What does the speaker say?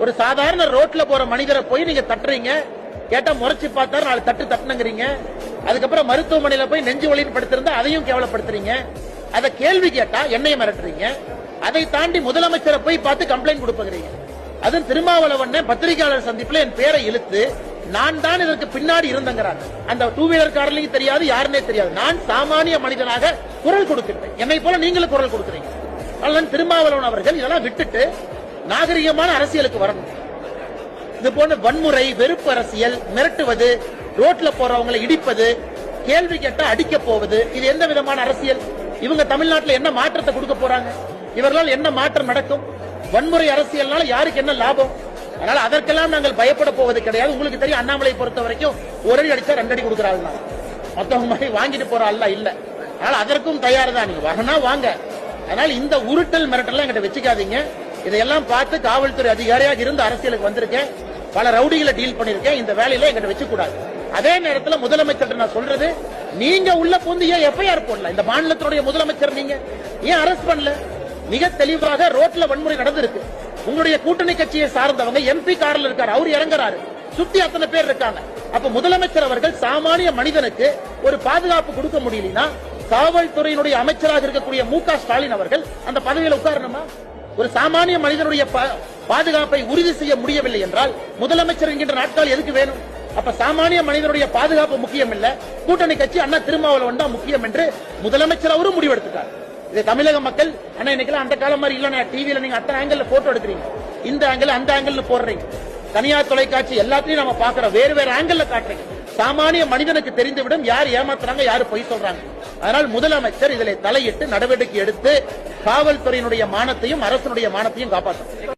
ஒரு சாதாரண ரோட்ல போற மனிதரை போய் நீங்க தட்டுறீங்க, கேட்டா முறைச்சு பார்த்தாரு 4 தட்டு தட்டுனுங்கிறீங்க. அதுக்கப்புறம் மருத்துவமனையில போய் நெஞ்சு வலின்னு படுத்திருந்தா அதையும் கேவலப்படுத்துறீங்க. அதை கேள்வி கேட்டா என்னைய மிரட்டுறீங்க. அதை தாண்டி முதலமைச்சரை போய் பார்த்து கம்ப்ளைண்ட் கொடுப்பீங்க. அதுவும் திருமாவளவன் பத்திரிகையாளர் சந்திப்புல என் பேரை இழுத்து நான் தான் இதற்கு பின்னாடி இருந்தங்கிறாங்க. அந்த 2 வீலர் காரலையும் தெரியாது, யாருன்னே தெரியாது. நான் சாமானிய மனிதனாக குரல் கொடுக்கிறேன். என்னை போல நீங்களும் குரல் கொடுக்கிறீங்க. அதனால திருமாவளவன் அவர்கள் இதெல்லாம் விட்டுட்டு நாகரிகமான அரசியலுக்கு வரணும். இது போன்ற வன்முறை, வெறுப்பு அரசியல், மிரட்டுவது, ரோட்ல போறவங்களை இடிப்பது, கேள்வி கேட்டா அடிக்க போவது, இது எந்த விதமான அரசியல்? இவங்க தமிழ்நாட்டில் என்ன மாற்றத்தை கொடுக்க போறாங்க? இவர்களால் என்ன மாற்றம் நடக்கும்? வன்முறை அரசியல்னால யாருக்கு என்ன லாபம்? அதனால அதற்கெல்லாம் நாங்கள் பயப்பட போவது கிடையாது. உங்களுக்கு தெரியும், அண்ணாமலை பொறுத்த வரைக்கும் ஒரு அடி அடிச்சா 2 அடி கொடுக்கிறாள். மொத்தவங்க மாதிரி வாங்கிட்டு போற அல்ல இல்ல. அதனால அதற்கும் தயார் தான். நீங்க வரனா வாங்க. அதனால இந்த உருட்டல் மிரட்டல் எங்கிட்ட வச்சுக்காதீங்க. இதையெல்லாம் பார்த்து காவல்துறை அதிகாரியாக இருந்து அரசியலுக்கு வந்திருக்கேன். பல ரவுடிகளை டீல் பண்ணிருக்கேன். இந்த வேலையில எங்கிட்ட வச்சு கூடாது. அதே நேரத்தில் முதலமைச்சர் நான் சொல்றது, நீங்க உள்ள புந்து ஏன் எஃப்ஐஆர் போடல? இந்த மாநிலத்தினுடைய முதலமைச்சர் நீங்க ஏன் அரெஸ்ட் பண்ணல? மிக தெளிவாக ரோட்ல வன்முறை நடந்திருக்கு. உங்களுடைய கூட்டணி கட்சியை சார்ந்தவங்க எம்பி கார்ல இருக்காரு, அவர் இறங்குறாரு, சுத்தி அத்தனை பேர் இருக்காங்க. அப்ப முதலமைச்சர் அவர்கள் சாமானிய மனிதனுக்கு ஒரு பாதுகாப்பு கொடுக்க முடியலனா காவல்துறையினுடைய அமைச்சராக இருக்கக்கூடிய மு.க. ஸ்டாலின் அவர்கள் அந்த பதவியில் உட்காரணுமா? ஒரு சாமானிய மனிதனுடைய பாதுகாப்பை உறுதி செய்ய முடியவில்லை என்றால் முதலமைச்சர் என்கின்ற நாட்கள் எதுக்கு வேணும்? அப்ப சாமானிய மனிதனுடைய பாதுகாப்பு முக்கியம் இல்ல, கூட்டணி கட்சி அண்ணா திருமாவளவன் தான் முக்கியம் என்று முதலமைச்சர் அவரும் முடிவெடுத்துட்டார். இதை தமிழக மக்கள் அண்ணா இன்னைக்கு அந்த காலம் மாதிரி இல்ல, டிவியில நீங்க அத்தனை ஆங்கிள் போட்டோ எடுக்கிறீங்க, இந்த ஆங்கிள் அந்த ஆங்கிள் போடுறீங்க, தனியார் தொலைக்காட்சி எல்லாத்தையும் நம்ம பாக்குறோம், வேறு வேறு ஆங்கிள் காட்டுறீங்க. சாமானிய மனிதனுக்கு தெரிந்துவிடும் யார் ஏமாத்துறாங்க, யாரு பொய் சொல்றாங்க. அதனால் முதலமைச்சர் இதில் தலையிட்டு நடவடிக்கை எடுத்து காவல்துறையினுடைய மானத்தையும் அரசனுடைய மானத்தையும் காப்பாற்றும்.